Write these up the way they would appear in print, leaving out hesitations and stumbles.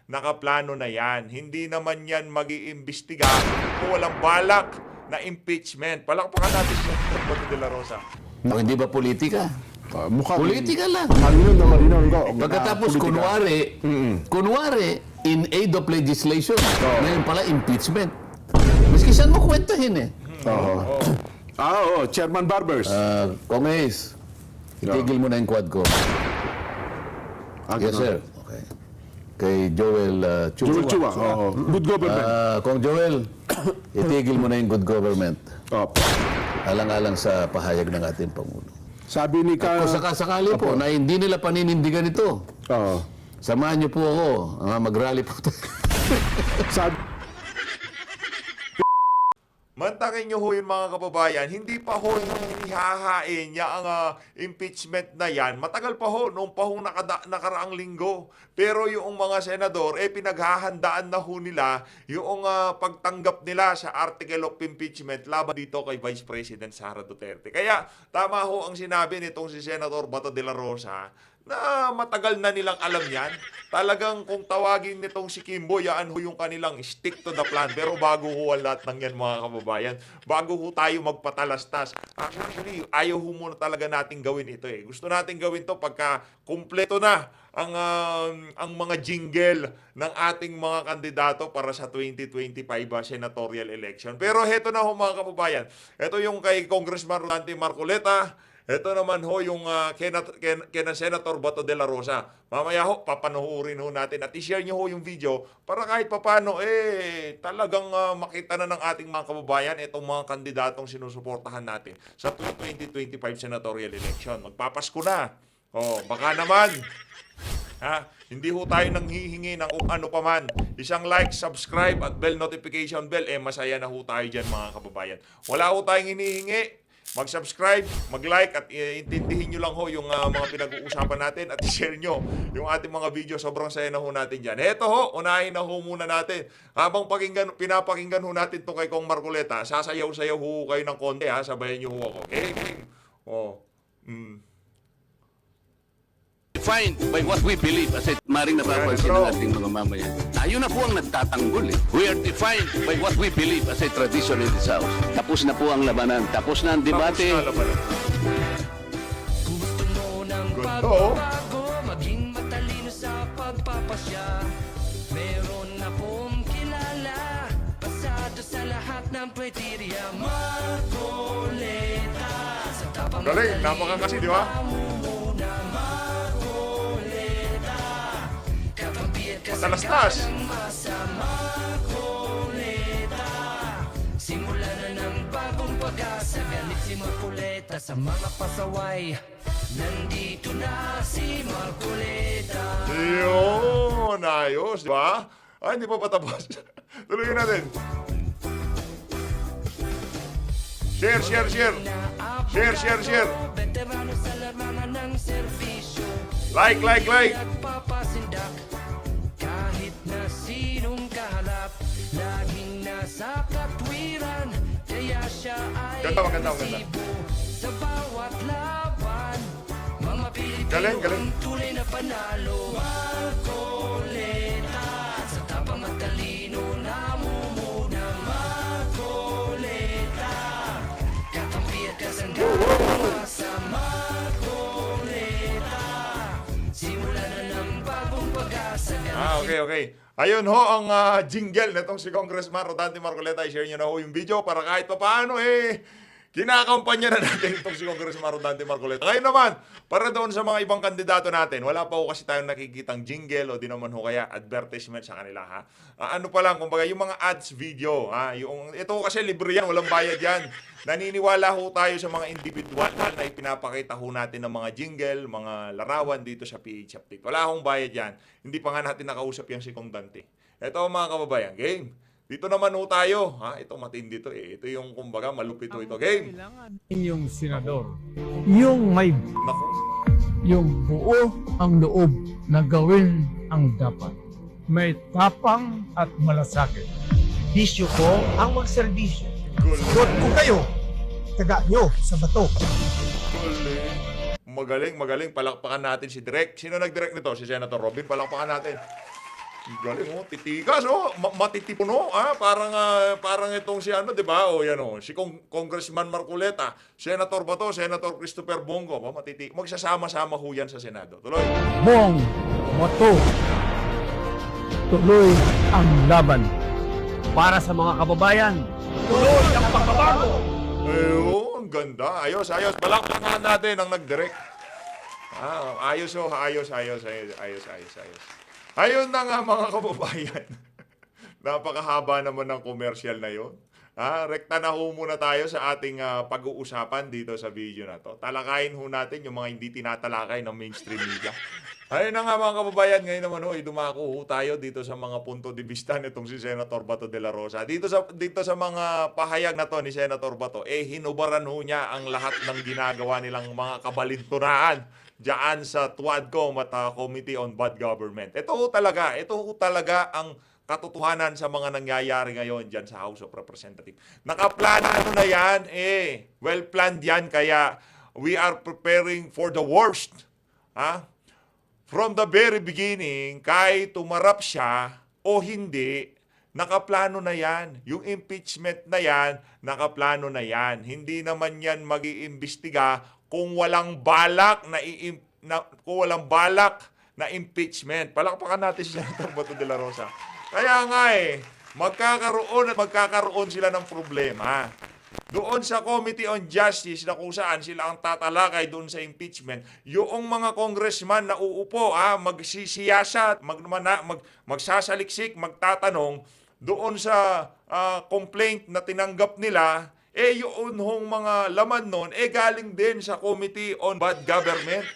nakaplano na yan. Hindi naman yan mag-iimbestiga kung walang balak na impeachment. Palakpakan natin si Senator Bato de la Rosa. Hindi ba politika? Politika lang. Malinaw na malinaw. Pagkatapos, kunwari, in aid of legislation, ngayon pala impeachment. Miski saan mo kwentahin eh. Oo, Chairman Barbers. Konges, itigil mo na yung quad ko. Yes, sir. Okay. Kay Joel Chua. Joel Chua. Good government. Kong Joel, itigil mo na yung good government. Alang-alang sa pahayag ng ating Pangulo. Sabi ni Kung sakasakali po na hindi nila paninindigan ito, samahan niyo po ako. Mag-rally po tayo. Sabi, Mantakin nyo ho yun mga kababayan, hindi pa ho hinihahain niya ang impeachment na yan. Matagal pa ho, noong pa ho nakaraang linggo. Pero yung mga senador, pinaghahandaan na ho nila yung pagtanggap nila sa article of impeachment laban dito kay Vice President Sara Duterte. Kaya tama ho ang sinabi nitong si Senator Bato de la Rosa na matagal na nilang alam yan. Talagang kung tawagin nitong si Kimbo, yan ho yung kanilang stick to the plan. Pero bago ho ang lahat ng yan mga kababayan, bago ho tayo magpatalastas, actually, ayaw ho muna talaga natin gawin ito eh. Gusto natin gawin to pagka kumpleto na ang mga jingle ng ating mga kandidato para sa 2025 senatorial election. Pero heto na ho mga kababayan, heto yung kay Congressman Rodante Marcoleta. Ito naman ho yung kena Senator Bato de la Rosa. Mamaya ho, papanuhurin ho natin at i-share nyo ho yung video para kahit papano, talagang makita na ng ating mga kababayan itong mga kandidatong sinusuportahan natin sa 2025 senatorial election. Magpapasko na. Baka naman, hindi ho tayo nanghihingi ng kung ano pa man. Isang like, subscribe at bell notification bell, masaya na ho tayo dyan mga kababayan. Wala ho tayong hinihingi. Mag-subscribe, mag-like at intindihin nyo lang ho yung mga pinag-uusapan natin at i-share nyo yung ating mga video. Sobrang saya na ho natin dyan. Eto ho, unahin na ho muna natin. Habang pinapakinggan ho natin itong kay Kong Marcoleta, sasayaw-sayaw ho kayo ng konti ha, sabayan nyo ho ako. Defined by what we believe as maring napapansin ng ating mga mamayan. Tayo na po ang nagtatanggol eh. We are defined by what we believe as a tradition in this house. Tapos na po ang labanan. Tapos na ang debate. Gusto mo ng Gusto. pagbabago, maging matalino sa pagpapasya. Meron na pong kilala, pasado sa lahat ng kriteria. Marcoleta, sa tapang Galing, napakakasi, di ba? Matalastas. Simula na ng bagong pag-asa, ganit si Marcoleta sa mga pasaway. Nandito na si Marcoleta. Yun, ayos, di ba? Hindi pa patapos. Tuloy natin. Share. Share. Veterano sa larangan ng serbisyo. Like. Nagpapasindak kahit na sinong kaharap, laging nasa katwiran, kaya siya ay Ganda. agresibo sa bawat laban. Mga Pilipino Galing. ang tunay na panalo. Marcoleta, sa tapang at talino namumuna. Marcoleta, kakampi at kasanggawa sa Marcoleta. Simula na ng bagong pag-asa. Okay. Ayun ho ang jingle nitong si Congressman Rodante Marcoleta. I-share nyo na ho yung video para kahit pa paano kinakampanya na natin itong si Congressman Rodante Marcoleta. Ngayon naman, para doon sa mga ibang kandidato natin, wala pa ho kasi tayong nakikitang jingle o di naman ho kaya advertisement sa kanila ha. Ano pa lang, kumbaga yung mga ads video ito kasi libre yan, walang bayad yan. Naniniwala ho tayo sa mga individual na ipinapakita ho natin ng mga jingle, mga larawan dito sa PH Update. Wala hong bayad yan. Hindi pa nga natin nakausap yung si Kong Dante. Ito mga kababayan, game. Dito naman ho tayo. Ito matindi to eh. Ito yung kumbaga malupit ho ito. Game. Inyong senador, yung may Naku. yung buo ang loob na gawin ang dapat. May tapang at malasakit. Bisyo ko ang magserbisyo. Good kung kayo, taga nyo sa bato. Magaling. Palakpakan natin si Direk. Sino nag-direct nito? Si Senator Robin. Palakpakan natin. Galing, oh. Titigas, oh. Matitipuno, parang itong si ano, di ba? O, yan, oh. Si Congressman Marcoleta, Senator Bato, Senator Christopher Bongo, magsasama-sama ho yan sa Senado. Tuloy. Bong, Bato, tuloy ang laban. Para sa mga kababayan, tuloy ang pagbabago. Ang ganda. Ayos. Balakpakan natin ang nag-direct. Ayos. Ayun na nga mga kababayan. Napakahaba naman ng commercial na yon. Rekta na ho muna tayo sa ating pag-uusapan dito sa video na to. Talakayin ho natin yung mga hindi tinatalakay ng mainstream media. Ayun na nga mga kababayan, ngayon naman ho, dumako ho tayo dito sa mga punto de vista nitong si Senator Bato de la Rosa. Dito sa mga pahayag na to ni Senator Bato, hinubaran ho niya ang lahat ng ginagawa nilang mga kabalintunaan diyan sa TWADCOM at Committee on Bad Government. Ito ho talaga ang katotohanan sa mga nangyayari ngayon diyan sa House of Representatives. Nakaplano na yan, well planned yan, kaya we are preparing for the worst. From the very beginning, kahit tumarap siya o hindi, nakaplano na yan. Yung impeachment na yan, nakaplano na yan. Hindi naman yan mag-iimbestiga kung walang balak na impeachment. Palakpakan natin si Senator Bato de la Rosa. Kaya nga magkakaroon sila ng problema. Doon sa Committee on Justice na kung saan sila ang tatalakay doon sa impeachment, yung mga congressman na uupo, magsisiyasat, magsasaliksik, magtatanong doon sa complaint na tinanggap nila, yun hong mga laman nun, galing din sa Committee on Bad Government.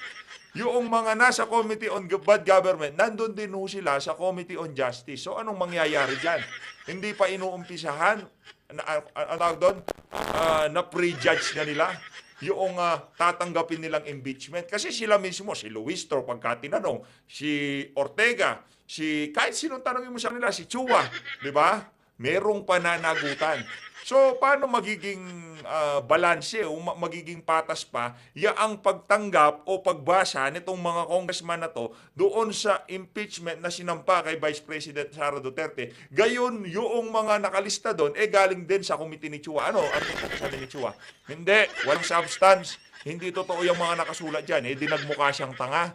Yung mga nasa Committee on Bad Government, nandun din ho sila sa Committee on Justice. So, anong mangyayari dyan? Hindi pa inuumpisahan, na prejudge na nila yung tatanggapin nilang impeachment. Kasi sila mismo, si Luistro, pagka tinanong, si Ortega, kahit sinong tanongin mo sa kanila, si Chua, di ba? Merong pananagutan. So, paano magiging balanse o magiging patas pa ang pagtanggap o pagbasa nitong mga congressman na to doon sa impeachment na sinampa kay Vice President Sara Duterte? Gayon, yung mga nakalista doon, galing din sa committee ni Chua. Ano sabi ni Chua? Hindi, walang substance. Hindi totoo yung mga nakasulat dyan. Dinagmukha siyang tanga.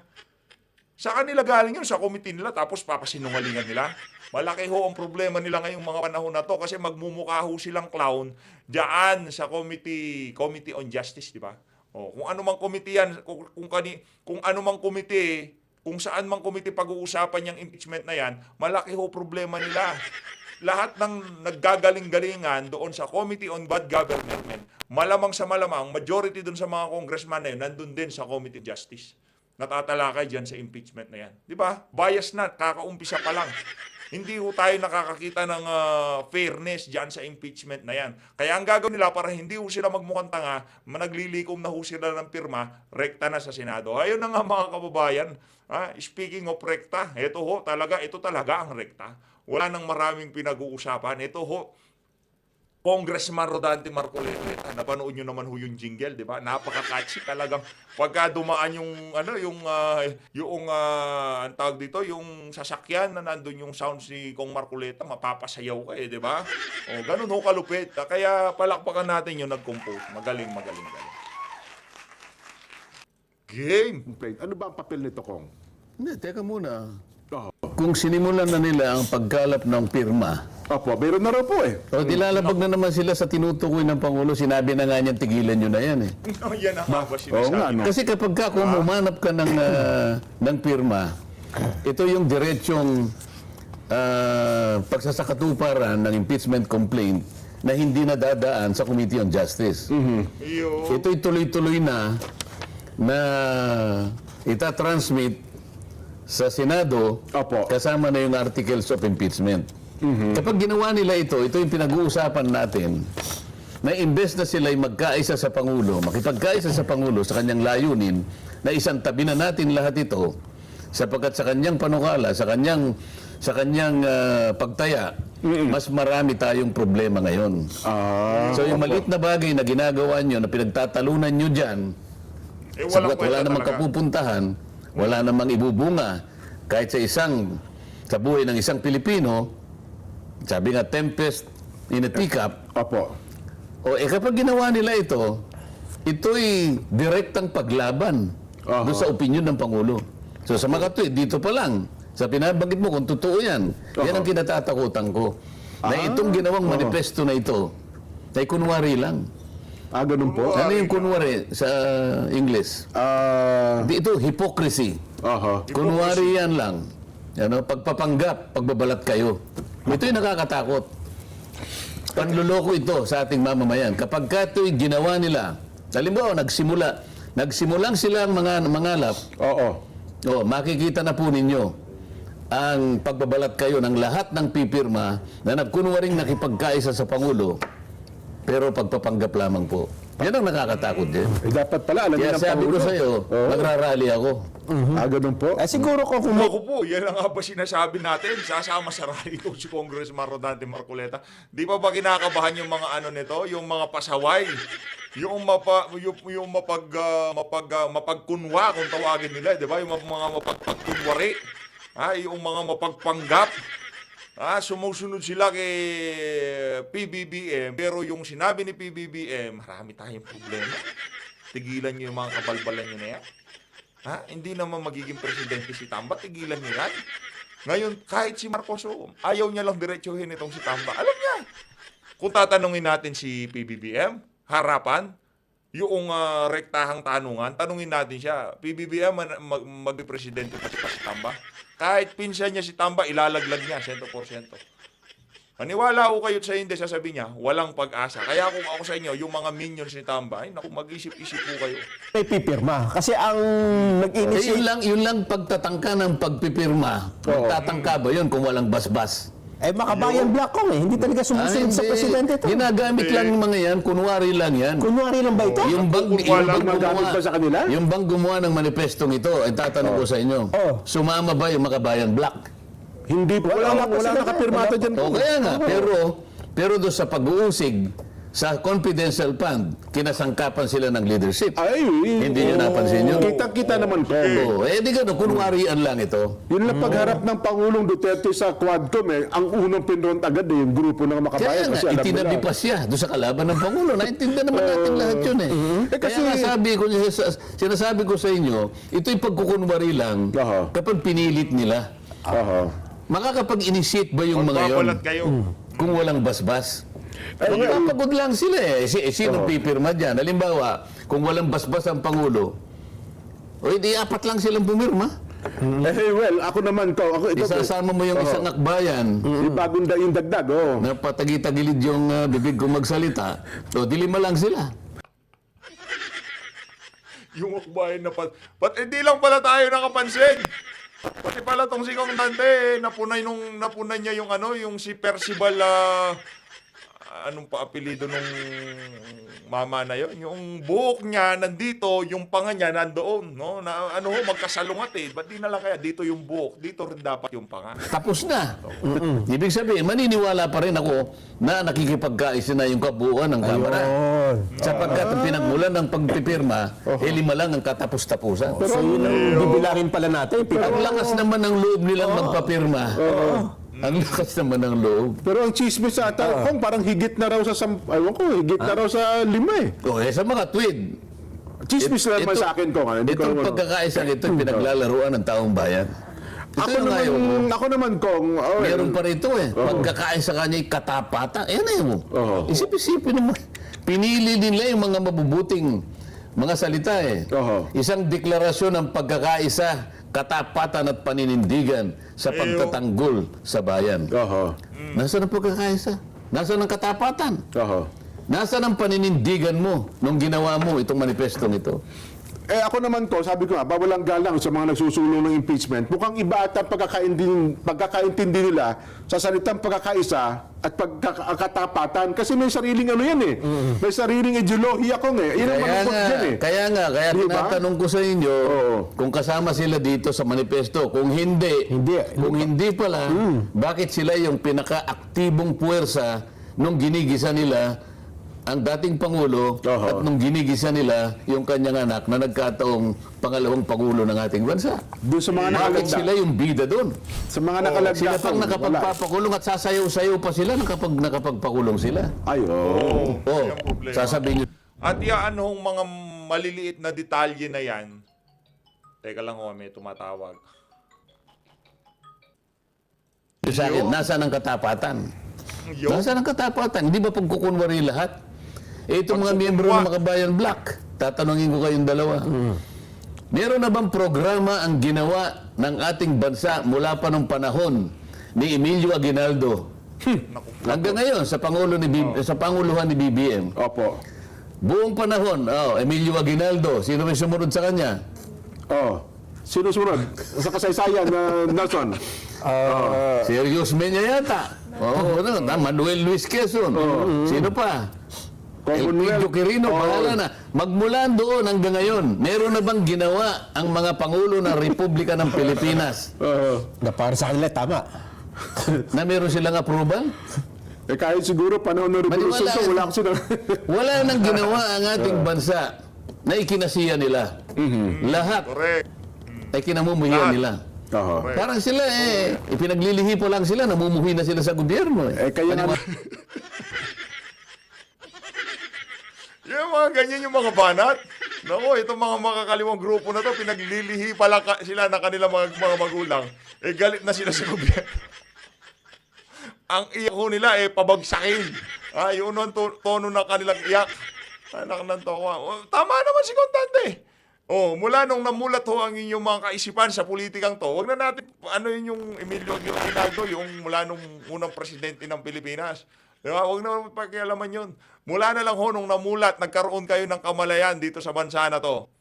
Sa kanila galing yun, sa committee nila, tapos papasinungalingan nila. Malaki ho ang problema nila ngayong mga panahon na to kasi magmumukha ho silang clown diyan sa Committee on Justice, di ba? Kung ano mang committee yan, kung ano mang committee, kung saan mang committee pag-uusapan yung impeachment na yan, malaki ho problema nila. Lahat ng naggagaling-galingan doon sa Committee on Bad Government, malamang sa malamang, majority doon sa mga congressman na yun, nandun din sa Committee on Justice. Natatalakay dyan sa impeachment na yan. Di ba? Bias na, kakaumpisa pa lang. Hindi ho tayo nakakakita ng fairness dyan sa impeachment na yan. Kaya ang gagawin nila para hindi ho sila magmukhang tanga, naglilikom na ho sila ng pirma, rekta na sa Senado. Ayun na nga mga kababayan, speaking of rekta, ito talaga ang rekta. Wala nang maraming pinag-uusapan. Ito ho, Congressman Rodante Marcoleta, napanood nyo naman ho yung jingle, di ba? Napaka-catchy talagang. Pagka dumaan yung ang tawag dito, yung sasakyan na nandun yung sounds ni Kong Marcoleta, mapapasayaw ka di ba? Ganun ho kalupit. Kaya palakpakan natin yung nag-compose. Magaling. Game! Ano ba ang papel nito, Kong? Hindi, teka muna. Oh. Kung sinimulan na nila ang pagkalap ng pirma, Opo, meron na raw po o dilalabag na naman sila sa tinutukoy ng Pangulo, sinabi na nga niyan, tigilan nyo na yan Yan ang haba Oo sinasabi. nga, no? Kasi kapag kung umanap ka ng pirma, ito yung diretsong pagsasakatuparan ng impeachment complaint na hindi nadadaan sa Committee on Justice. Ito'y tuloy-tuloy na itatransmit sa Senado, Opo. kasama na yung articles of impeachment. Kapag ginawa nila ito yung pinag-uusapan natin, na imbes na sila'y magkaisa sa Pangulo, makipagkaisa sa Pangulo sa kanyang layunin, na isang tabi na natin lahat ito, sapagkat sa kanyang panukala, sa kanyang pagtaya, mas marami tayong problema ngayon. So yung maliit na bagay na ginagawa nyo, na pinagtatalunan nyo dyan, sapagkat wala namang kapupuntahan, wala namang ibubunga, kahit sa isang sa buhay ng isang Pilipino, sabi nga, tempest in a teacup, Opo. o kapag ginawa nila ito'y direktang paglaban doon sa opinyon ng Pangulo. So sa mga tweet, dito pa lang, sa pinabanggit mo kung totoo yan, yan ang kinatatakutan ko. Na itong ginawang manifesto na ito, ay kunwari lang. Ganun po. Ano yung kunwari sa English? Ito, hypocrisy. Kunwari yan lang. Ano, pagpapanggap, pagbabalat kayo. Ito'y nakakatakot. Panluloko ito sa ating mamamayan. Kapag ito'y ginawa nila, halimbawa, nagsimulang silang mangalap, makikita na po ninyo ang pagbabalat kayo ng lahat ng pipirma na nagkunwaring nakipagkaisa sa Pangulo, pero pagpapanggap lamang po. Yan ang nakakatakot din. Dapat pala, alam Kaya niyo ng sabi ko Pangulo. sa iyo, nagrarally ako. Ganun po. Siguro kung Ako po, yan ang nga ba sinasabi natin? Sasama sa rally itong si Congressman Rodante Marcoleta. Di pa ba kinakabahan yung mga ano nito? Yung mga pasaway? Yung mapagkunwa kung tawagin nila, di ba? Yung mga mapagkunwari. Yung mga mapagpanggap. Sumusunod sila kay PBBM, pero yung sinabi ni PBBM, marami tayong problema. Tigilan niyo yung mga kabalbalan niyo na yan. Hindi naman magiging presidente si Tamba, tigilan niyo yan. Ngayon, kahit si Marcos, ayaw niya lang diretsuhin itong si Tamba. Alam niya. Kung tatanungin natin si PBBM, harapan, yung rektahang tanungin natin siya, PBBM, mag-presidente pa si Tamba? Kahit pinsan niya si Tamba, ilalaglag niya, 100%. Maniwala ko kayo sa hindi, sasabihin niya, walang pag-asa. Kaya kung ako sa inyo, yung mga minions ni Tamba, mag-isip-isip po kayo. may pipirma. Kasi ang nag-initiate... Yun lang pagtatangka ng pagpipirma. Magtatangka ba yun kung walang basbas? makabayan black kong hindi talaga sumusunod sa hindi. presidente ito. Ginagamit lang ng mga yan, kunwari lang yan. Kunwari lang ba ito? Yung bang magamit ba sa kanila? Yung bang gumawa ng manifestong ito, ay tatanong ko sa inyo, sumama ba yung Makabayan Black? Hindi po. Wala nakapirmata dyan O po. kaya nga, pero doon sa pag-uusig, sa confidential fund, kinasangkapan sila ng leadership. Hindi nyo napansin yun? Kitang-kita naman po. Di gano'n, kunwarian lang ito. Yun lang pagharap ng Pangulong Duterte sa Quadcom ang unang pinront agad yung grupo ng Kaya makabayan. nga, Kasi alam itinabi nila. pa siya doon sa kalaban ng Pangulo. Naintindihan naman natin lahat yun Kaya nga sinasabi ko sa inyo, ito'y pagkukunwari lang kapag pinilit nila. Makakapag-initiate ba yung mga yun? Magbabalat kayo. Kung walang basbas? Magpapagod lang sila Sino pipirma dyan? Halimbawa, kung walang basbas ang Pangulo, di 4 lang silang pumirma. Well, ako naman ko. Isasama mo yung isang akbayan, Bagong daing dagdag, na patagi-tagilid yung bibig kong magsalita, di 5 lang sila. Yung akbayan na hindi lang pala tayo nakapansin. Pati pala tong si Kong Dante, napunay niya yung si Percival, anong pa apelido nung mama na yon? Yung buhok niya nandito, yung panga niya nandoon, no? Na magkasalungat Ba't di na lang kaya dito yung buhok, dito rin dapat yung panga. Tapos na. Ibig sabihin, maniniwala pa rin ako na nakikipagkaisa na yung kabuuan ng Kamara. Sapagkat ang pinagmulan ng pagpipirma, 5 lang ang katapos-tapusan. So yun ang bibilangin pala natin. Ang lakas naman ng loob nilang magpapirma. Ang lakas naman ng loob. Pero ang chismis sa kung parang higit na raw sa higit na raw sa 5 Sa mga tweet. Chismis na naman sa akin ko. Itong pagkakaisang ito, pinaglalaruan ng taong bayan. Ako naman kong Meron pa rito Pagkakaisa kanya katapatan. Isip-isipin naman. Pinili nila yung mga mabubuting mga salita Isang deklarasyon ng pagkakaisa, katapatan at paninindigan sa pagtatanggol sa bayan. Nasaan ang pagkakaisa? Nasaan ang katapatan? Nasaan ang paninindigan mo nung ginawa mo itong manifestong ito? Ako naman ko, sabi ko nga, bawalang galang sa mga nagsusulong ng impeachment. Mukhang iba at ang pagkakaintindi nila sa salitang pagkakaisa at pagkakatapatan. Kasi may sariling May sariling ideolohiya kong Yan ang malungkot dyan Kaya Diba? tinatanong ko sa inyo, kung kasama sila dito sa manifesto, kung hindi pala, bakit sila yung pinaka-aktibong puwersa nung ginigisa nila ang dating Pangulo at nung ginigisa nila yung kanyang anak na nagkataong pangalawang Pangulo ng ating bansa. Doon sa mga Bakit nakalagda. sila yung bida doon? Sa mga nakalagda. Sila pang wala. nakapagpapakulong at sasayaw-sayaw pa sila kapag nakapagpakulong sila. Ay, oo. Oh, Yan ang problema. sasabihin nyo, At yan hong mga maliliit na detalye na yan. Teka lang ho, may tumatawag. sa akin, nasaan ang katapatan? Yo. Nasaan ang katapatan? Hindi ba pagkukunwari lahat? Itong mga miyembro ng Makabayan Black, tatanungin ko kayong dalawa. Meron na bang programa ang ginawa ng ating bansa mula pa nung panahon ni Emilio Aguinaldo? Hanggang ngayon, sa Panguluhan ni BBM. Opo. Buong panahon, Emilio Aguinaldo, sino may sumunod sa kanya? Oh. Sino sunod? Sa kasaysayan na Nelson. Serious Menya yata. Manuel Luis Quezon. Sino pa? Elpidio Quirino, bahala na. Magmula doon hanggang ngayon, meron na bang ginawa ang mga Pangulo ng Republika ng Pilipinas Na para sa kanila, tama. na meron silang approval? Kahit siguro panahon ng revolusyon Maniwala to, ka. wala ko sila. Wala nang ginawa ang ating bansa na ikinasiya nila. Lahat Correct. ay kinamumuhian nila. Oo. Parang sila ipinaglilihi pa lang sila, namumuhi na sila sa gobyerno. Kaya nga, Yung mga ganyan yung mga banat. Naku, itong mga makakaliwang grupo na to, pinaglilihi pala sila na kanilang mga magulang. Galit na sila sa gobyerno. Ang iyak ho nila, pabagsakin. Yun ang tono ng kanilang iyak. Anak ng tokwa. Tama naman si Contante. Mula nung namulat ho ang inyong mga kaisipan sa politikang to, wag na natin, yun yung Emilio Aguinaldo, yung mula nung unang presidente ng Pilipinas. Diba? Huwag na pakialaman yun. Mula na lang ho nung namulat, nagkaroon kayo ng kamalayan dito sa bansa na to.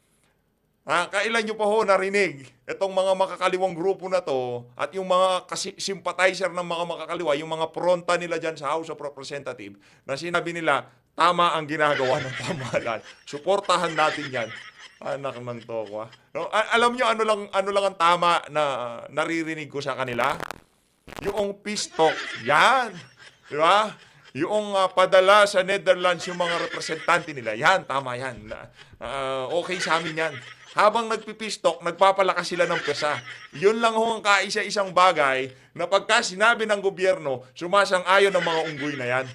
Kailan nyo pa ho narinig itong mga makakaliwang grupo na to at yung mga sympathizer ng mga makakaliwa, yung mga pronta nila dyan sa House of Representatives na sinabi nila, tama ang ginagawa ng pamahalaan. Suportahan natin yan. Anak ng tokwa. No, alam nyo ano lang ang tama na naririnig ko sa kanila? Yung peace talk. Yan. Di ba? Yung padala sa Netherlands yung mga representante nila. Yan, tama yan. Okay sa amin yan. Habang nagpipeace talk, nagpapalakas sila ng pesa. Yun lang ho ang kaisa-isang bagay na pagka sinabi ng gobyerno, sumasang-ayon ng mga unggoy na yan.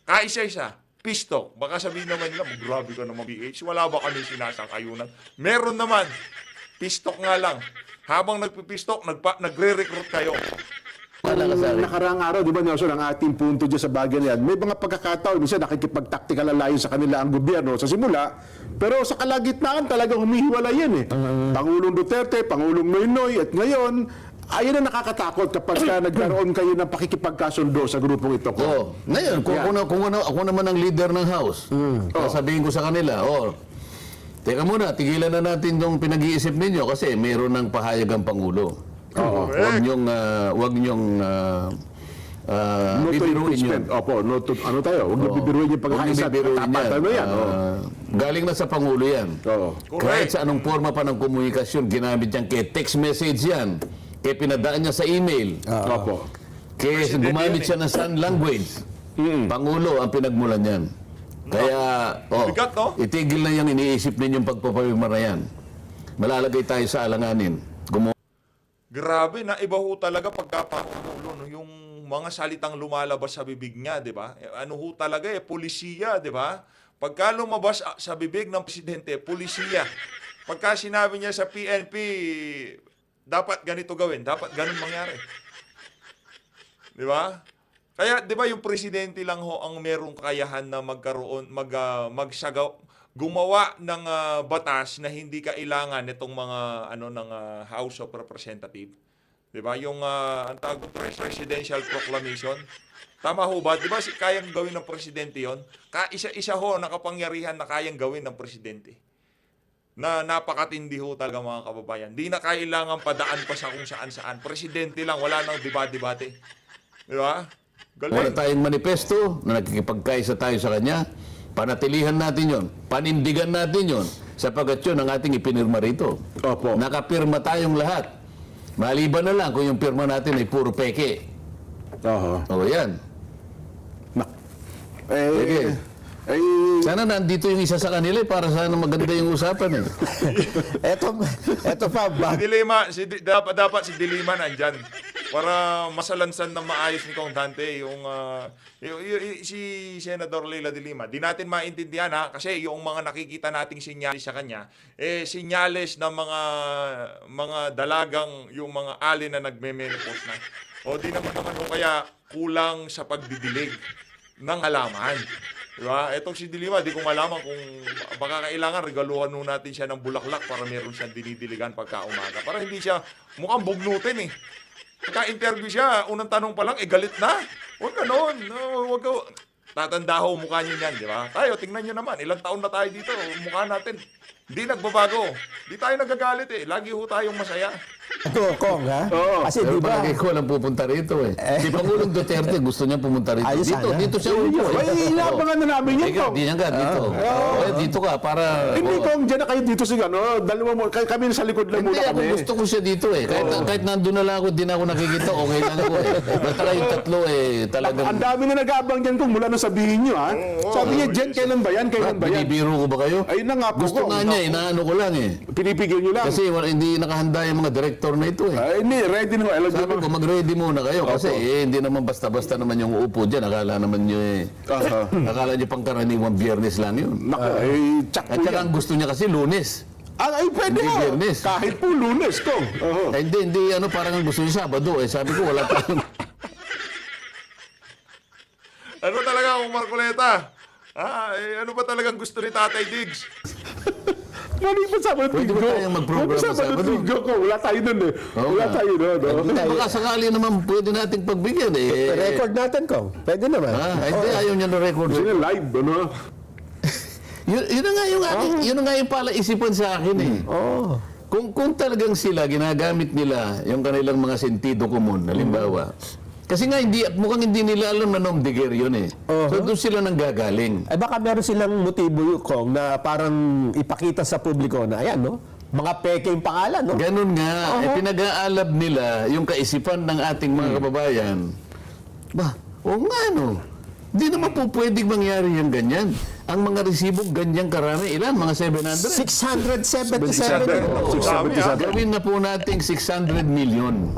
Kaisa-isa. Peace talk. Baka sabihin naman nila, grabe ka naman PH. Wala ba kami sinasang-ayunan? Meron naman. Peace talk nga lang. Habang nagpipeace talk, nagre-recruit kayo. nakaraang araw, di ba Nelson, ang ating punto dyan sa bagay na yan, may mga pagkakataon, minsan nakikipag-tactical alliance sa kanila ang gobyerno sa simula, pero sa kalagitnaan talagang humihiwalay yan eh. Pangulong Duterte, Pangulong Noynoy, at ngayon, ayun ang nakakatakot kapag nagkaroon kayo ng pakikipagkasundo sa grupong ito. Ngayon, kung ako naman ang leader ng House, sasabihin ko sa kanila, teka muna, tigilan na natin yung pinag-iisip ninyo kasi meron ng pahayag ang Pangulo. Huwag niyong No to bibiruin impeachment. yun. Opo, ano tayo? Huwag niyo bibiruin yung pagkakaisa. Tapatan mo yan. Galing na sa Pangulo yan. Oo. Kahit sa anong forma pa ng komunikasyon, ginamit yan kay text message yan, kay pinadaan niya sa email, Opo. kay gumamit siya ng sign language. Pangulo ang pinagmulan yan. Kaya, Bigat, no? itigil na yung iniisip ninyong pagpapayumara yan. Malalagay tayo sa alanganin. Grabe, naiba ho talaga pagkapangulo, no? Yung mga salitang lumalabas sa bibig niya, di ba? Ano ho talaga pulisiya, di ba? Pagka lumabas sa bibig ng presidente, pulisiya. Pagka sinabi niya sa PNP, dapat ganito gawin, dapat ganun mangyari. Di ba? Kaya, di ba yung presidente lang ho ang merong kakayahan na gumawa ng batas na hindi kailangan nitong mga ng House of Representatives. 'Di ba? Yung ang tawag presidential proclamation. Tama ho ba? 'Di ba kayang gawin ng presidente 'yon? Isa ho nakapangyarihan na kayang gawin ng presidente. Na napakatindi ho talaga mga kababayan. Di na kailangan padaan pa sa kung saan-saan. Presidente lang, wala nang debate-debate. 'Di ba? Wala tayong manifesto na nakikipagkaisa tayo sa kanya. Panatilihan natin yon, panindigan natin yon, sapagkat yun ang ating ipinirma rito. Opo. Nakapirma tayong lahat. Maliban na lang kung yung pirma natin ay puro peke. Oo. O yan. Sige. Ay, Sana nandito yung isa sa kanila para sana maganda yung usapan eh. Eto pa, Si Dilima, dapat si Dilima nandyan para masalansan ng maayos ni Kong Dante si Senador Leila de Lima. Di natin maintindihan kasi yung mga nakikita nating sinyalis sa kanya sinyales ng mga dalagang yung mga alin na nagme-menopause na. O di naman o kaya kulang sa pagdidilig ng halaman. Diba? Etong si Dilima, di ko malaman kung baka kailangan regaluhan nun natin siya ng bulaklak para meron siyang dinidiligan pagka umaga. Para hindi siya mukhang bugnutin eh. Pagka-interview siya, unang tanong pa lang, galit na. Huwag ganon. No, huwag ka. Tatanda ho mukha niyo yan, di ba? Tayo, tingnan niyo naman. Ilang taon na tayo dito. Mukha natin. Hindi nagbabago. Di tayo nagagalit eh. Lagi ho tayong masaya. Ito, Kong, ha? Oo. Kasi Pero di ba, palagi ko lang pupunta rito eh. Si Pangulong Duterte gusto niya pumunta rito. Ayos Dito, sana. dito siya upo eh. Ay, inabangan na namin yun, Ikaw, Kong. di niya ka, dito. Dito ka, para... Hindi, Kong, dyan na kayo dito sa dalawa mo. Kami sa likod lang Hindi, muna ako kami. gusto ko siya dito eh. Kahit nandun na lang ako, di na ako nakikita, okay lang ako eh. Basta kayong tatlo eh, talagang... Ang dami na nag-aabang dyan, Kong, mula nung sabihin nyo, ha? Sabi niya, Jen, kailan ba yan? Kailan ba yan? Binibiro ko ba kayo? Ayun na nga po, Gusto Kong. nga niya, inaano ko lang eh. Pinipigil nyo lang. Kasi hindi nakahanda yung mga director na ito eh. Ay, hindi, ready na. Alam Sabi ko, mag-ready muna kayo kasi hindi naman basta-basta naman yung upo dyan. Akala naman nyo eh. Akala nyo pangkaraniwang Biyernes lang yun. Naku, ay, tsak At po saka yan. ang gusto niya kasi Lunes. Ay, pwede Hindi, ho. Biyernes. Kahit po Lunes, Kong. Hindi, parang ang gusto niya Sabado eh. Sabi ko, wala tayong... Ano talaga kung Marcoleta? Ano ba talagang gusto ni Tatay Diggs? Mali pa sa mga Pwede ba tayong mag-program sa Sabado? Ko. Wala tayo nun eh. Oo Wala nga. tayo nun. Baka sakali naman pwede nating pagbigyan eh. record natin, Kong. Pwede naman. Hindi, ayaw niya na record. Sino live, ano? Yun na nga yung yun na nga yung palaisipan sa akin eh. Oo. Kung talagang sila ginagamit nila yung kanilang mga sentido komon, halimbawa. Kasi nga mukhang hindi nila alam na nom de guerre yun eh. So doon sila nang gagaling. Ay baka meron silang motibo, Kong, na parang ipakita sa publiko na, ayan, no? Mga peking pangalan, no? Ganun nga, pinag-aalab nila yung kaisipan ng ating mga kababayan. Ba, oo nga no. Hindi naman po pwedeng mangyari yung ganyan. Ang mga resibo ganyan karami, ilan? Mga 700? 677. Gawin na po nating 600 million.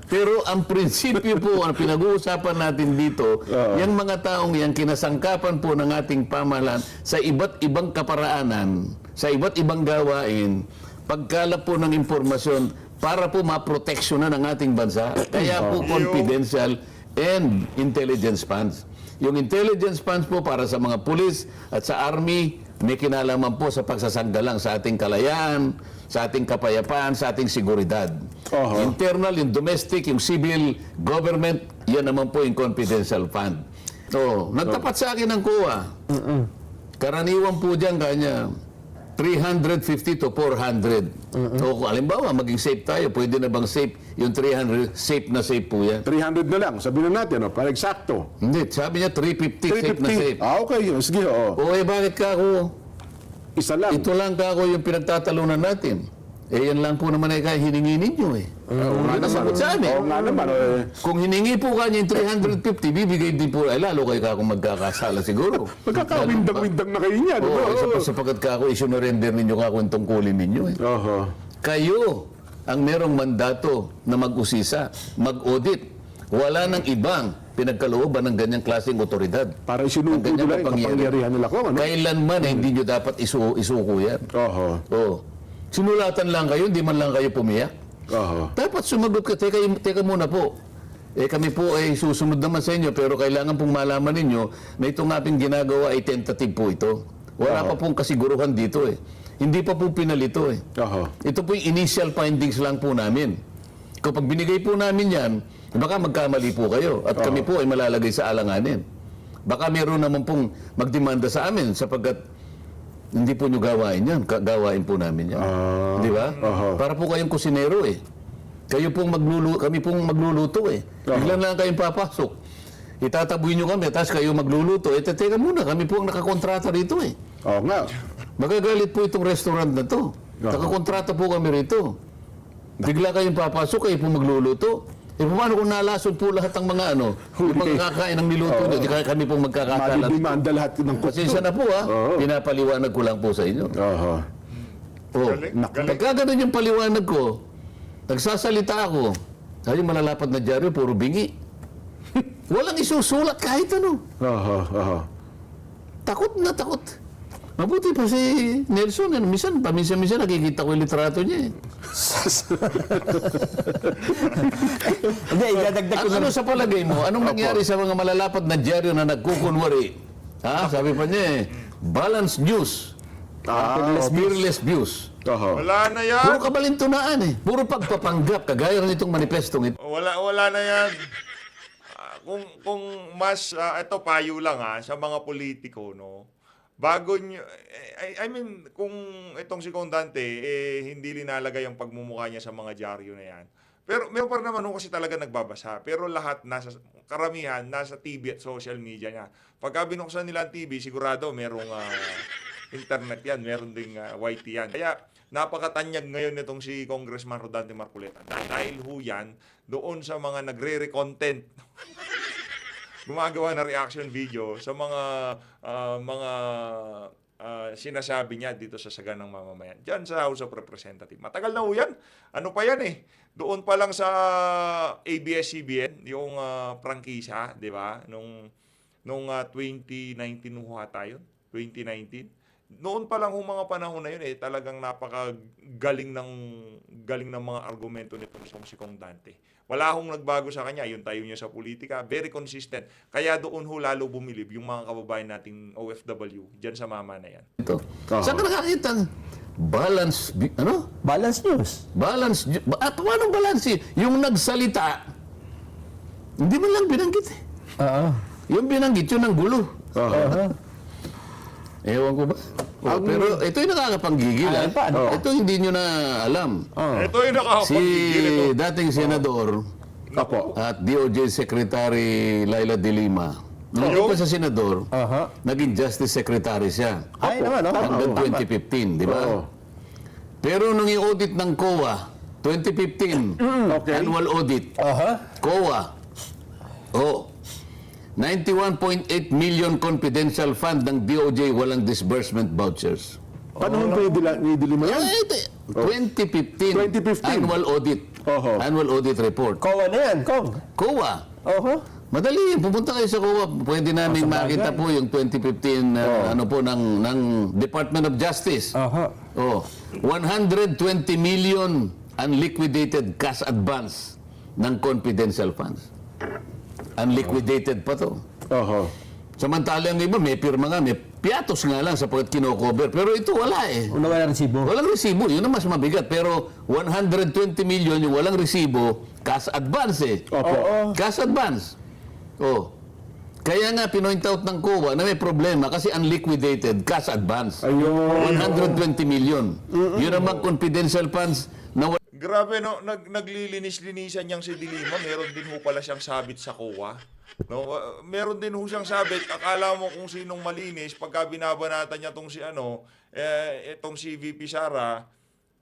Pero ang prinsipyo po, ang pinag-uusapan natin dito, yung mga taong yan, kinasangkapan po ng ating pamahalaan sa iba't ibang kaparaanan, sa iba't ibang gawain, pagkalap po ng impormasyon para po maproteksyonan ang ating bansa. Kaya po confidential and intelligence funds. Yung intelligence funds po para sa mga pulis at sa army, may kinalaman po sa pagsasanggalang sa ating kalayaan, sa ating kapayapaan, sa ating seguridad. Internal, yung domestic, yung civil government, yan naman po yung confidential fund. So, nagtapat sa akin ng COA. Karaniwan po dyan kanya 350 to 400. So, kung halimbawa, maging safe tayo, pwede na bang safe yung 300? Safe na safe po yan. 300 na lang. Sabihin na natin, para eksakto. Hindi, sabi niya 350, safe na safe. 350. Okay. Sige, oo. O bakit ka ako? Isa lang. Ito lang ka ako yung pinagtatalunan natin. Yan lang po naman ay kaya hiningi ninyo eh. Oo nga naman. Sa amin. Oo nga naman. Kung hiningi po kanya yung 350, bibigay din po, ay lalo kayo ka kung magkakasala siguro. Magkakawindang-windang na kayo niya. Oo, sapagkat ka ako, isunurrender ninyo ka kung tungkulin ninyo eh. Kayo ang merong mandato na mag-usisa, mag-audit. Wala nang ibang pinagkalooban ng ganyang klaseng otoridad. Para isinuko nila yung kapangyarihan nila ko. Kailanman hindi nyo dapat isuko yan. Oo. Sinulatan lang kayo, hindi man lang kayo pumiyak. Dapat sumagot ka, teka muna po. Kami po ay susunod naman sa inyo, pero kailangan pong malaman ninyo na itong ating ginagawa ay tentative po ito. Wala pa pong kasiguruhan dito eh. Hindi pa po pinalito eh. Ito po yung initial findings lang po namin. Kapag binigay po namin yan, baka magkamali po kayo at kami po ay malalagay sa alanganin. Baka meron naman pong magdemanda sa amin sapagkat hindi po nyo gawain yan. Gawain po namin yan. Di ba? Para po kayong kusinero eh. Kami pong magluluto eh. Biglang lang kayong papasok. Itataboy nyo kami, tapos kayo magluluto. Teka muna, kami po ang nakakontrata rito eh. Oo nga. Magagalit po itong restaurant na to. Nakakontrata po kami rito. Bigla kayong papasok, kayo po magluluto. paano kung nalason po lahat ng mga yung mga kakain ng niluto nyo, di kaya kami pong magkakakalat. Madidimanda lahat ng cook. Pasensya na po pinapaliwanag ko lang po sa inyo. Oho. Galing, galing. Pagka ganun yung paliwanag ko, nagsasalita ako, ay yung malalapad na dyaryo, puro bingi. Walang isusulat kahit ano. Oho. Takot na takot. Mabuti pa si Nelson, paminsan-minsan nakikita ko yung litrato niya. Hindi, idadagdag ko Ano sa palagay mo? Anong nangyari sa mga malalapad na dyaryo na nagkukunwari? Sabi pa niya balanced news. Fearless views. Oho. Wala na yan. Puro kabalintunaan Puro pagpapanggap, kagaya nitong manifestong ito. Wala na yan. Kung mas ito payo lang sa mga politiko, no. Bago nyo, I mean, kung itong si Condante hindi linalagay ang pagmumukha niya sa mga dyaryo na yan. Pero meron pa rin naman kasi talaga nagbabasa. Pero lahat karamihan nasa TV at social media niya. Pagka binuksan nila ang TV, sigurado merong internet yan, meron ding YT yan. Kaya napakatanyag ngayon nitong si Congressman Rodante Marcoleta. Dahil yan doon sa mga nagre-content gumagawa na reaction video sa mga sinasabi niya dito sa Saganang Mamamayan. Diyan sa House of Representatives. Matagal na yan. Ano pa yan Doon pa lang sa ABS-CBN, yung prangkisa, di ba? Nung 2019 tayo. 2019. Noon pa lang mga panahon na yun talagang napakagaling ng mga argumento nitong si Condante. Wala hong nagbago sa kanya, yung tayo niya sa politika, very consistent. Kaya doon lalo bumilib yung mga kababayan nating OFW diyan sa mama na yan. Ito. Saan ka nakakita? Balance, balance news. Balance, paano balance? Yung nagsalita, hindi man lang binanggit Yung binanggit yun ang gulo. Ewan ko ba? Pero ito yung nakakapanggigil. Ito hindi nyo na alam. Ito yung nakakapagigil. Si dating senador at DOJ Secretary Laila De Lima, nung pa sa senador, naging Justice Secretary siya. Ay naman, Hanggang 2015, di ba? Pero nung i-audit ng COA, 2015, annual audit, COA, 91.8 million confidential fund ng DOJ walang disbursement vouchers. Panahon pa ni Dilima yan? 2015, 2015. annual audit. Annual audit report. COA na yan, Kong. COA. Madali, pupunta kayo sa COA. Pwede namin makita po yung 2015 ng Department of Justice. Oh, 120 million unliquidated cash advance ng confidential funds. Unliquidated pa to. Samantalang yung iba, may pirma nga, may piatos nga lang sapagkat kino-cover. Pero ito wala eh. Walang resibo. Walang resibo, yun ang mas mabigat. Pero 120 million yung walang resibo, cash advance eh. Cash advance. Oh. Kaya nga pinoint out ng COA na may problema kasi unliquidated cash advance. 120 million. Yun naman confidential funds na Grabe, no? Naglilinis-linisan niyang si Dilima. Meron din ho pala siyang sabit sa COA. No? Meron din ho siyang sabit. Akala mo kung sinong malinis. Pagka binabanatan niya itong itong si VP Sara,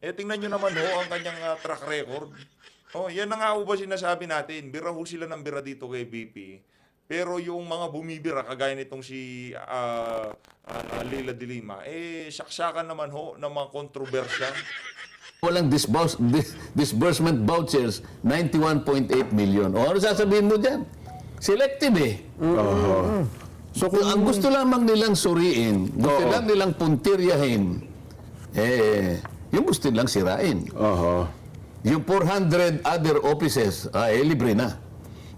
tingnan niyo naman ho ang kanyang track record. Yan na nga ho ba sinasabi natin. Bira ho sila ng bira dito kay VP. Pero yung mga bumibira, kagaya nitong si Leila Dilima, saksakan naman ho ng mga kontrobersya. walang disbursement vouchers, 91.8 million. O ano sasabihin mo dyan? Selective eh. So Ang gusto lamang nilang suriin, gusto lang nilang puntiryahin, yung gusto nilang sirain. Yung 400 other offices, libre na.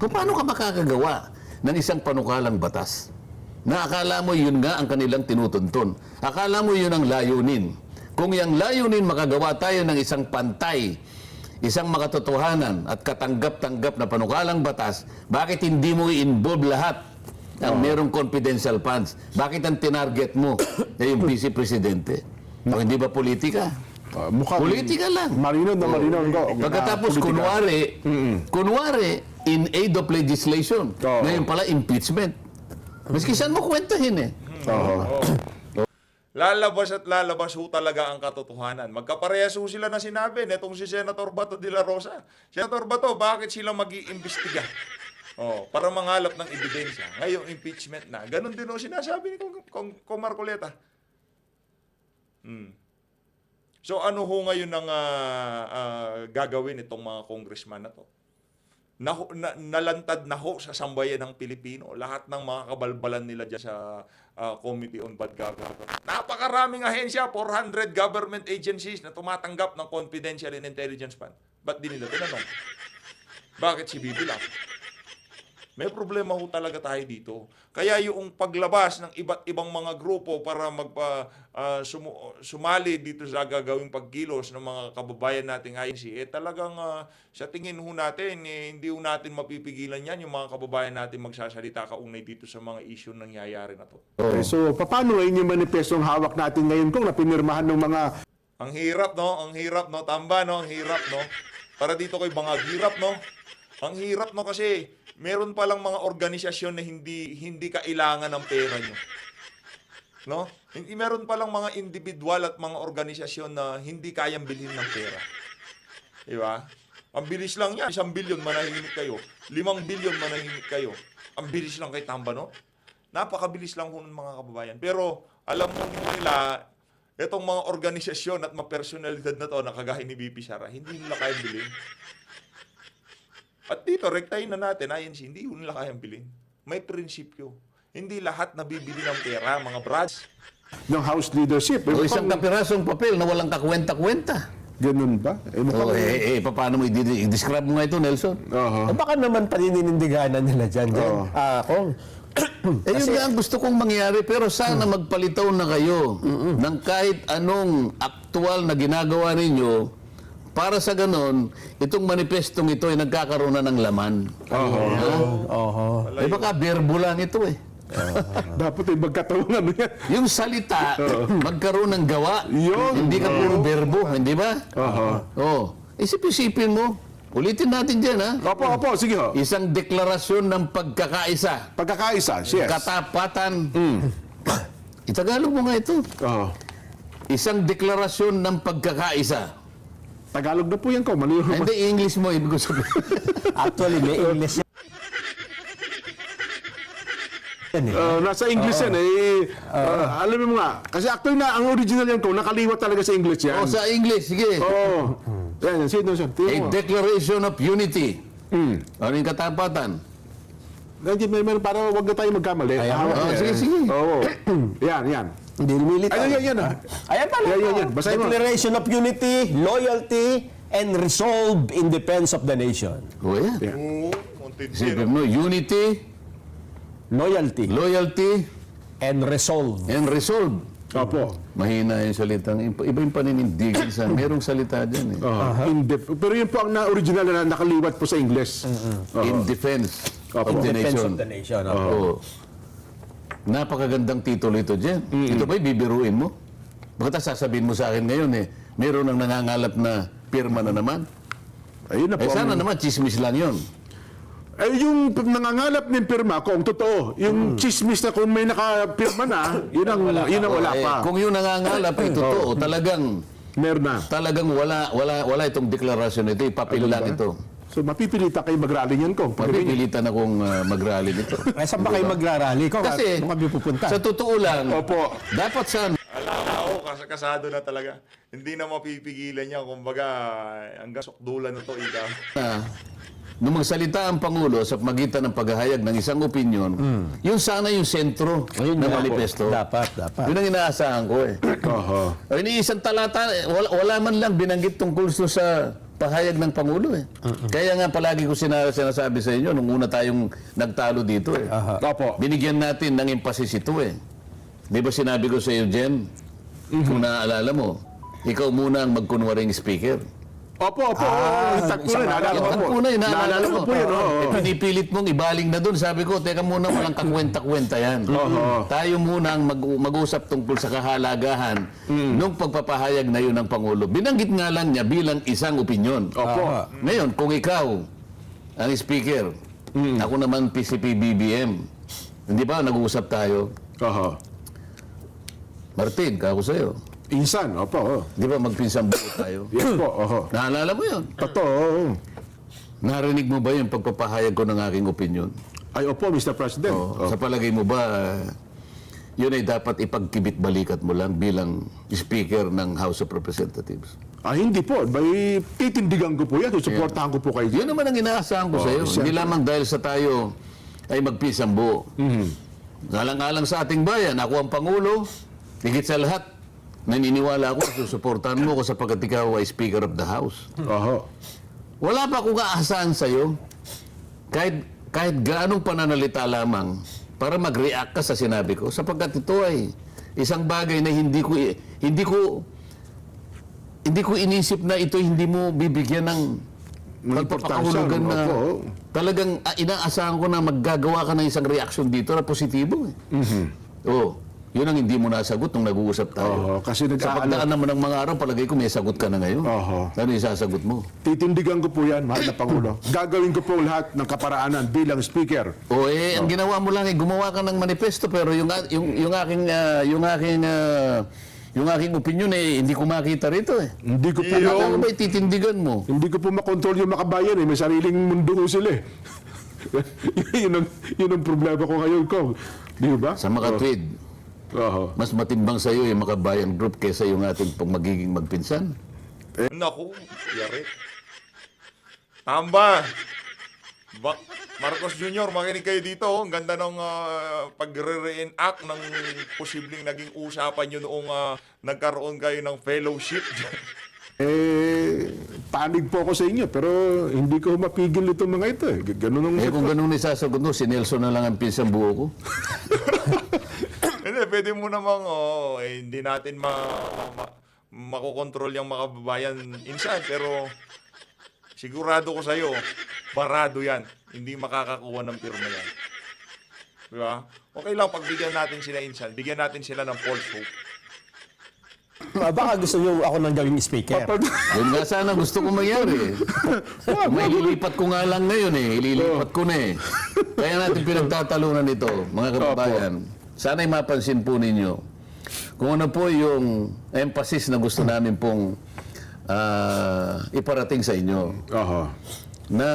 Paano ka makakagawa ng isang panukalang batas? Na akala mo yun nga ang kanilang tinutuntun. Akala mo yun ang layunin. Kung yung layunin makagawa tayo ng isang pantay, isang makatotohanan at katanggap-tanggap na panukalang batas, bakit hindi mo i-involve lahat ang merong confidential funds? Bakit ang tinarget mo yung vice presidente? O hindi ba politika? Politika lang. Marino na marino. Pagkatapos, kunwari, in aid of legislation, ngayon pala impeachment. Maski saan mo kwentahin eh. Lalabas at lalabas ho talaga ang katotohanan. Magkaparehas ho sila na sinabi netong si Senator Bato de la Rosa. Senator Bato, bakit sila mag-iimbestiga? Para mangalap ng ebidensya. Ngayong impeachment na. Ganon din ho sinasabi ni Kong Marcoleta. So ano ho ngayon ang gagawin itong mga congressman na to? Nalantad na ho sa sambayan ng Pilipino lahat ng mga kabalbalan nila dyan sa Committee on Bad Government. Napakaraming ahensya, 400 government agencies na tumatanggap ng confidential and intelligence fund. Ba't di nila tinanong? Bakit si BP lang? May problema ho talaga tayo dito. Kaya yung paglabas ng iba't ibang mga grupo para sumali dito sa gagawing pagkilos ng mga kababayan nating INC, talagang sa tingin ho natin, hindi ho natin mapipigilan yan yung mga kababayan natin magsasalita kaunay dito sa mga issue nangyayari na to. Okay, so paano ngayon yung manifestong hawak natin ngayon kung napinirmahan ng mga... Ang hirap, no? Ang hirap, no? Tamba, no? Ang hirap, no? Para dito ko'y bangag. Hirap, no? Ang hirap, no? Kasi meron palang mga organisasyon na hindi kailangan ng pera nyo. No? Hindi meron palang mga individual at mga organisasyon na hindi kayang bilhin ng pera. Di ba? Ang bilis lang yan. 1 bilyon manahimik kayo. 5 bilyon manahimik kayo. Ang bilis lang kay Tamba, no? Napakabilis lang ho ng mga kababayan. Pero alam mo nila, itong mga organisasyon at mga personalidad na to na kagaya ni BP Sara, hindi nila kayang bilhin. At dito, rektahin na natin, INC, hindi yun nila kayang bilhin. May prinsipyo. Hindi lahat nabibili ng pera, mga brads. ng House leadership. O isang kapirasong papel na walang kakwenta-kwenta. Ganun ba? Paano mo i-describe mo nga ito, Nelson? Baka naman paninindiganan nila dyan. Kung Yun nga ang gusto kong mangyari, pero sana magpalitaw na kayo ng kahit anong aktual na ginagawa ninyo para sa ganon, itong manifestong ito ay nagkakaroon na ng laman. Baka verbo lang ito eh. Dapat ay magkataungan yan. Yung salita, magkaroon ng gawa. Hindi ka puro verbo, hindi ba? Isip-isipin mo. Ulitin natin dyan, ha? Opo, sige ho. Isang deklarasyon ng pagkakaisa. Pagkakaisa, yes. Katapatan. Itagalog mo nga ito. Isang deklarasyon ng pagkakaisa. Tagalog na po yan ko. Mali yung... Hindi, English mo, ibig ko sabihin. actually, may English yan. Nasa English yan alam mo nga. Kasi actually na, ang original yan ko, nakaliwat talaga sa English yan. Sa English, sige. Yan, sino siya? A declaration of unity. Ano yung katapatan? Meron para wag na tayo magkamali. Sige. Yan. Hindi lumilitaw. Yan. Ayan pala. Yan. Basahin mo. Declaration of unity, loyalty, and resolve in defense of the nation. Isipin mo, unity, Loyalty, and resolve. and resolve. Opo. Mahina yung salitang. Iba yung paninindigan sa. Merong salita dyan eh. Pero yun po ang original na nakaliwat po sa English. In defense of the Defense nation. of the nation. Napakagandang titulo ito dyan. Ito ba'y bibiruin mo? Bakit sasabihin mo sa akin ngayon meron ang nangangalap na pirma na naman? Ayun na po. Sana naman, chismis lang yun. Yung nangangalap ng pirma, kung totoo, yung chismis na kung may nakapirma na, yun ang wala pa. Kung yung nangangalap ay totoo, talagang Meron na. wala itong deklarasyon ito, papel lang ito. So mapipilitan kayo mag-rally niyan kung. Mapipilitan akong mag-rally nito. Ay, saan ba kayo magrarally? Kasi, kung kami pupunta? sa totoo lang, dapat sana Kasado na talaga. Hindi na mapipigilan niya. Kumbaga, ang gasokdulan na to, ikaw. nung magsalita ang Pangulo sa magitan ng paghahayag ng isang opinyon, yun sana yung sentro ng manifesto. Dapat. Yun ang inaasahan ko eh. Iniisang talata, wala man lang binanggit tungkol sa pahayag ng Pangulo eh. Kaya nga palagi ko sinasabi sa inyo, nung una tayong nagtalo dito eh. Binigyan natin ng emphasis ito eh. Di ba sinabi ko sa iyo, Jen, kung naaalala mo, ikaw muna ang magkunwaring speaker. Opo. Naalala ko po yun. Pinipilit mong ibaling na doon. Sabi ko, teka muna, walang kakwenta-kwenta yan. Tayo muna ang mag-usap tungkol sa kahalagahan nung pagpapahayag na yun ng Pangulo. Binanggit nga lang niya bilang isang opinyon. Ngayon, kung ikaw ang speaker, ako naman PCP-BBM, hindi ba nag-uusap tayo? Martin, kako sa'yo. Insan, opo. Oh. Di ba magpinsang buo tayo? Yes po, oho. Naalala mo yun? Totoo. oo. Narinig mo ba yung pagpapahayag ko ng aking opinion? Ay, opo, Mr. President. Oh, sa palagay mo ba, yun ay dapat ipagkibit-balikat mo lang bilang Speaker ng House of Representatives? Hindi po. May titindigan ko po yan. Susuportahan ko po kayo. Yun naman ang inaasahan ko sa iyo. Hindi lamang dahil sa tayo ay magpisang buo. Ngalang-alang sa ating bayan, ako ang Pangulo, higit sa lahat, naniniwala ako, susuportahan mo ko sapagkat ikaw ay Speaker of the House. Oho. Wala pa akong aasahan sa iyo, kahit gaanong pananalita lamang, para mag-react ka sa sinabi ko, sapagkat ito ay isang bagay na hindi ko inisip na ito hindi mo bibigyan ng pagpapakahulugan na opo. talagang inaasahan ko na maggagawa ka ng isang reaksyon dito na positibo. Oo. Yun ang hindi mo nasagot nung nag-uusap tayo. Oo, kasi Sa pagdaan naman ng mga araw, palagay ko may sagot ka na ngayon. Oho. Ano yung sasagot mo? Titindigan ko po yan, mahal na Pangulo. Gagawin ko po lahat ng kaparaanan bilang Speaker. O ang ginawa mo lang gumawa ka ng manifesto pero yung aking opinion hindi ko makita rito eh. Hindi ko po Ano ba ititindigan mo? Hindi ko po makontrol yung makabayan eh. May sariling mundo ko sila eh. yun ang problema ko ngayon, Kong. Di ba? Sa makatwid, Oho. mas matimbang sa iyo yung Makabayan Group kaysa yung ating magiging magpinsan. Naku, yari. Tamba! Marcos Jr., makinig kayo dito. Ang ganda ng pagre-reenact ng posibleng naging usapan nyo noong nagkaroon kayo ng fellowship. Panig po ako sa inyo, pero hindi ko mapigil itong mga ito eh. Ganun ang... Kung ganun isasagot mo, si Nelson na lang ang pinsang buo ko. Hindi, pwede mo namang, hindi natin makokontrol yung mga kababayan insan, pero sigurado ko sa'yo, barado yan. Hindi makakakuha ng pirma yan. Diba? Okay lang, pagbigyan natin sila insan, bigyan natin sila ng false hope. Baka gusto nyo ako nang gawing speaker. Yun nga sana gusto ko mangyari. May ililipat ko nga lang ngayon ililipat ko na eh. Kaya natin pinagtatalunan ito, mga kababayan. Sana'y mapansin po ninyo kung ano po yung emphasis na gusto namin pong iparating sa inyo. Oho. Na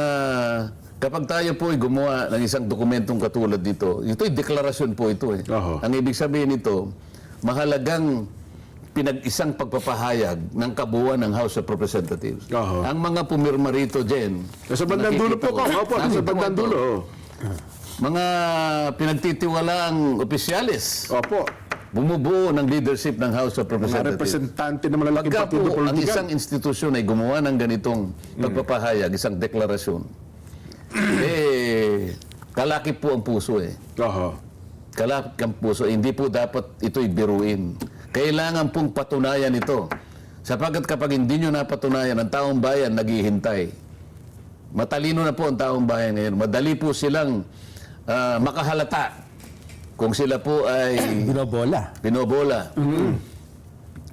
kapag tayo po ay gumawa ng isang dokumentong katulad nito, ito'y deklarasyon po ito eh. Oho. Ang ibig sabihin nito, mahalagang pinag-isang pagpapahayag ng kabuuan ng House of Representatives. Oho. Ang mga pumirma rito, Jen, Nasa bandang dulo po, Kong. Opo, nasa bandang dulo. mga pinagtitiwalaang opisyalis, Opo. bumubuo ng leadership ng House of Mga Representatives. representante ng malalaking Pagka partido po ang politikan. isang institusyon ay gumawa ng ganitong pagpapahayag, isang deklarasyon, kalakip po ang puso eh. Oho. Kalakip ang puso, hindi po dapat ito'y biruin. Kailangan pong patunayan ito. Sapagkat kapag hindi nyo napatunayan, ang taong bayan naghihintay. Matalino na po ang taong bayan ngayon. Madali po silang makahalata kung sila po ay Binobola. binobola.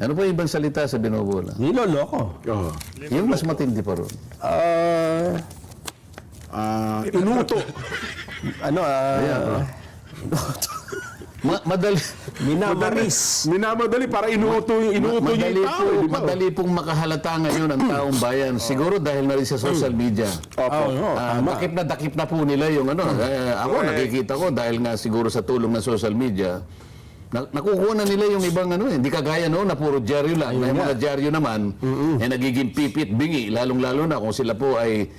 Ano po yung ibang salita sa binobola? Niloloko. Oho. Yung mas matindi pa ron. Inuto. Madali. Minamanis. Minamadali para inuuto niya Madali yung tao. po, di ba? madali pong makahalata ngayon ang taong bayan. Siguro dahil na rin sa social media. Opo. Dakip na po nila yung ano. Ako nakikita ko dahil nga siguro sa tulong ng social media, nakukuha na nila yung ibang ano hindi kagaya noon na puro dyaryo lang. Yung mga dyaryo naman, nagiging pipit, bingi, lalong-lalo na kung sila po ay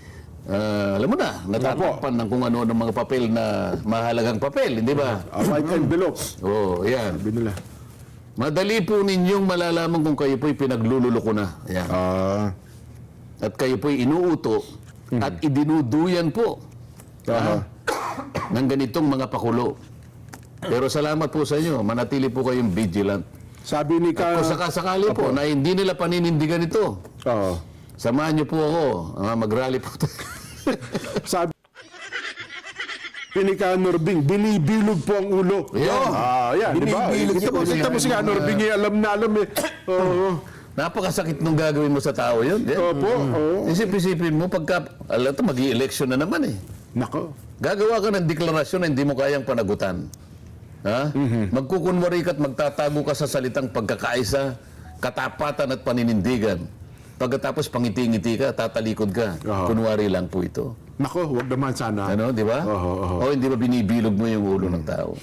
alam mo na, natatakpan ng kung ano ng mga papel na mahalagang papel, hindi ba? White envelope. Oo, yan. Sabi nila. Madali po ninyong malalaman kung kayo po'y pinaglululoko na. Yan. At kayo po'y inuuto at idinuduyan po ng ganitong mga pakulo. Pero salamat po sa inyo, manatili po kayong vigilant. Sabi ni Kung sakasakali po na hindi nila paninindigan ito, samahan niyo po ako, mag-rally po tayo. Sabi ni ka Norbing, binibilog po ang ulo. Yan. Yan, di ba? Kita mo si ka Norbing, alam na alam eh. Oo. Napakasakit nung gagawin mo sa tao yun. Opo. Oo. Isip-isipin mo, pagka, alam ito, mag-i-election na naman eh. Nako. Gagawa ka ng deklarasyon na hindi mo kayang panagutan. Ha? Magkukunwari ka at magtatago ka sa salitang pagkakaisa, katapatan at paninindigan. Pagkatapos pangiti-ngiti ka, tatalikod ka. Kunwari lang po ito. Nako, wag naman sana. Ano, di ba? O hindi ba binibilog mo yung ulo ng tao?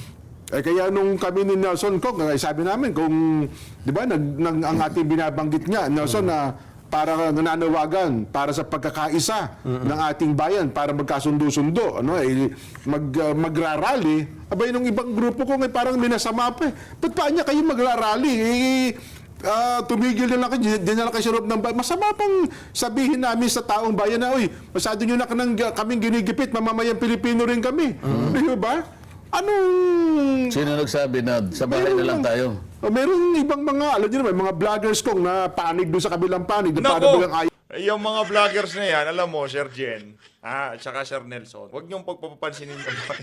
Kaya nung kami ni Nelson Kong, sabi namin kung, di ba, ang ating binabanggit nga, Nelson, na para nananawagan para sa pagkakaisa ng ating bayan para magkasundo-sundo, ano, magrarally. Abay, nung ibang grupo ko, parang minasama pa eh. Ba't pa niya kayo magrarally? Tumigil na lang kayo, di na lang kayo sa loob ng bayan. Masama pang sabihin namin sa taong bayan na, uy, masyado nyo na kaming ginigipit, mamamayang Pilipino rin kami. Di ba? Anong... Sino nagsabi na sa bahay na lang tayo? Meron ibang mga, alam niyo naman, mga vloggers kong na panig doon sa kabilang panig. Doon Nako, bilang ayaw. yung mga vloggers na yan, alam mo, Sir Jen, at saka Sir Nelson, huwag niyong pagpapansinin ka ba?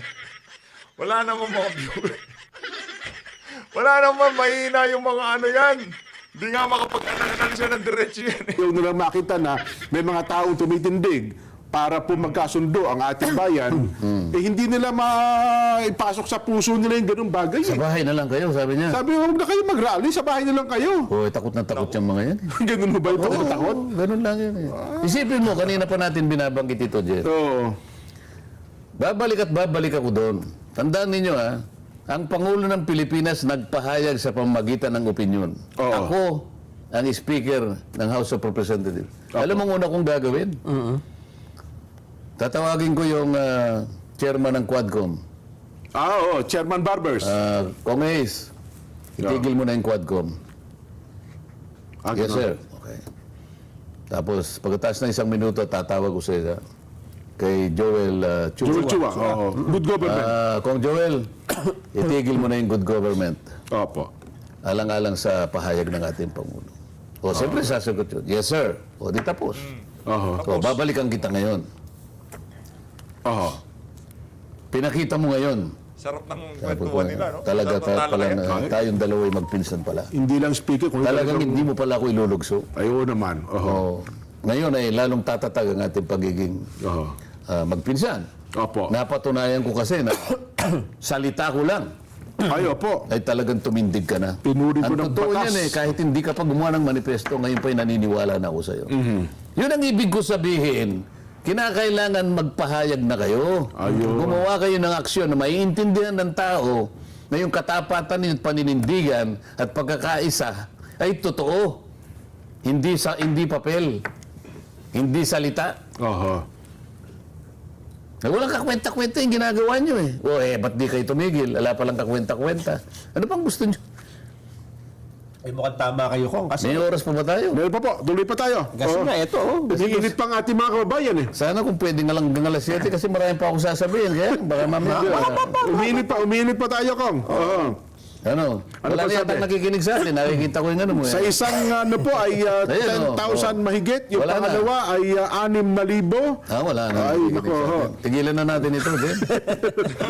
Wala namang mga viewer. Wala naman, mahina yung mga ano yan. Hindi nga makapag-anakan siya ng diretso yan. Ayaw nilang makita na may mga taong tumitindig para po magkasundo ang ating bayan, hindi nila maipasok sa puso nila yung ganung bagay. Sa bahay na lang kayo, sabi niya. Sabi, huwag na kayo mag-rally, sa bahay na lang kayo. Oh, takot na takot yung mga yan. Ganun mo ba ito? Takot? Ganun lang yun. Isipin mo, kanina pa natin binabanggit ito, Jer. Oo. Babalik at babalik ako doon. Tandaan ninyo ang Pangulo ng Pilipinas nagpahayag sa pamamagitan ng opinyon. Oo. Ako ang Speaker ng House of Representatives. Alam mo una kong gagawin? Tatawagin ko yung chairman ng Quadcom. Oo, Chairman Barbers. Kong Ace, itigil mo na yung Quadcom. Yes, sir. Okay. Tapos, pagkatapos ng 1 minuto, tatawag ko sa kay Joel Chua. Joel Chua. Oo. Good government. Kong Joel, itigil mo na yung good government. Opo. Alang-alang sa pahayag ng ating Pangulo. O, siyempre sasagot yun. Yes, sir. O, di tapos. So, babalikan kita ngayon. Pinakita mo ngayon. Sarap ng Sabi ko, kwentuhan nila, no? talaga Sarap palang yan. tayong dalawa ay magpinsan pala. Hindi lang speaker. Kung Talagang hindi mo pala ako ilulugso. Ayaw naman. O, ngayon ay lalong tatatag ang ating pagiging magpinsan. Opo. Napatunayan ko kasi na salita ko lang Ay, opo. ay talagang tumindig ka na. Pinuri ko Ang ng totoo batas. niyan kahit hindi ka pa gumawa ng manifesto, ngayon pa'y naniniwala na ako sa'yo. Yun ang ibig ko sabihin, kinakailangan magpahayag na kayo. Gumawa kayo ng aksyon na maiintindihan ng tao na yung katapatan at paninindigan at pagkakaisa ay totoo. Hindi papel. Hindi salita. Walang kakwenta-kwenta yung ginagawa nyo eh. Ba't di kayo tumigil? Wala palang kakwenta-kwenta. Ano pang gusto nyo? Ay mukhang tama kayo, Kong. Kasi May oras pa ba tayo? Meron pa po. Tuloy pa tayo. nga, ito. Init pa ang ating mga kababayan eh. Sana kung pwede nga lang hanggang alas 7 kasi marami pa akong sasabihin. Kaya baka mamaya. Uminit pa tayo, Kong. Ano? Ano Wala pa na yata sabi? nakikinig sa atin. Nakikita ko yung ano mo. Sa isang po ay 10,000 mahigit. Yung Wala na. pangalawa ay 6,000. Wala na. Ay, nakikinig nako, sa atin. Tigilan na natin ito, Jen.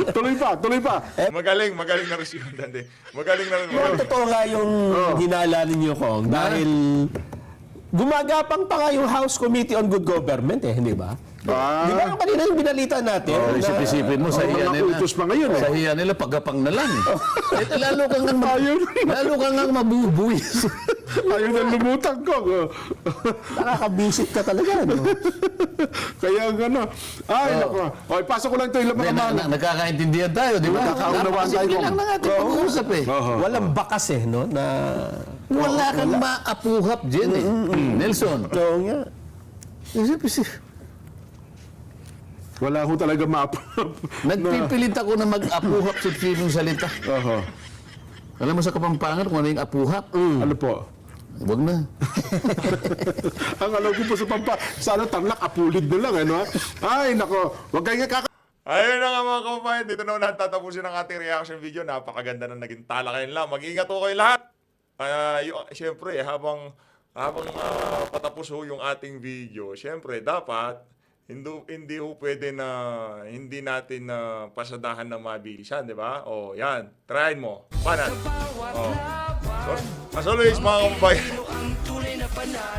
Tuloy pa. Magaling na rin si Dande. Magaling na rin. Yung totoo nga yung hinala ninyo, Kong, dahil gumagapang pa nga yung House Committee on Good Government hindi ba? Di ba kanina yung binalita natin? Isip-isipin mo sa hiya mga nila. utos pa ngayon Sa hiya nila, pagkapang na lang. Lalo kang nga mabubuwis. Ayun ang lumutang, Kong. Nakakabisit ka talaga, no? Kaya gano. Ay, nako. Okay, pasok ko lang ito. Ilang mga mga. Nagkakaintindihan tayo, di ba? Nagkakaunawaan tayo, Simple lang na natin pag-uusap eh. Walang bakas no? Na... Wala kang maapuhap, Jen eh. Nelson. Oo nga. Isip-isip. Wala ho talaga Nagpipilit ako na mag-apuhap sa yung salita. Alam mo sa Kapampangan kung ano yung apuhap? Ano po? Huwag na. Ang alam ko po sa sana Tarlac, apulid na lang. Ano? Ay, nako. Huwag kayo Ayun na nga mga kababayan, dito na natin tatapusin ang ating reaction video. Napakaganda na naging talakayan lang. Mag-ingat po kayo lahat. Siyempre, habang patapos ho yung ating video, siyempre, dapat hindi ho pwede na hindi natin pasadahan na mabilisan, di ba? O, yan. Tryin mo. Panan. As always, mga kababayan,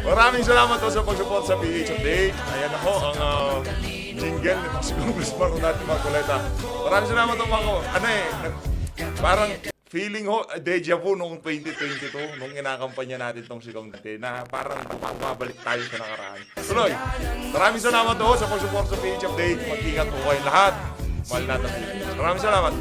maraming salamat po sa pag-support sa PH Update. Ayan ako, ang jingle nito si Congressman natin mga kuleta. Maraming salamat po mga Parang feeling ho, deja vu noong 2022, nung inakampanya natin tong Sigong dati, na parang bumabalik tayo sa nakaraan. Tuloy, maraming salamat ho sa pag-support sa PH Update. Mag-ingat po kayo lahat. Mahal natin. Maraming salamat.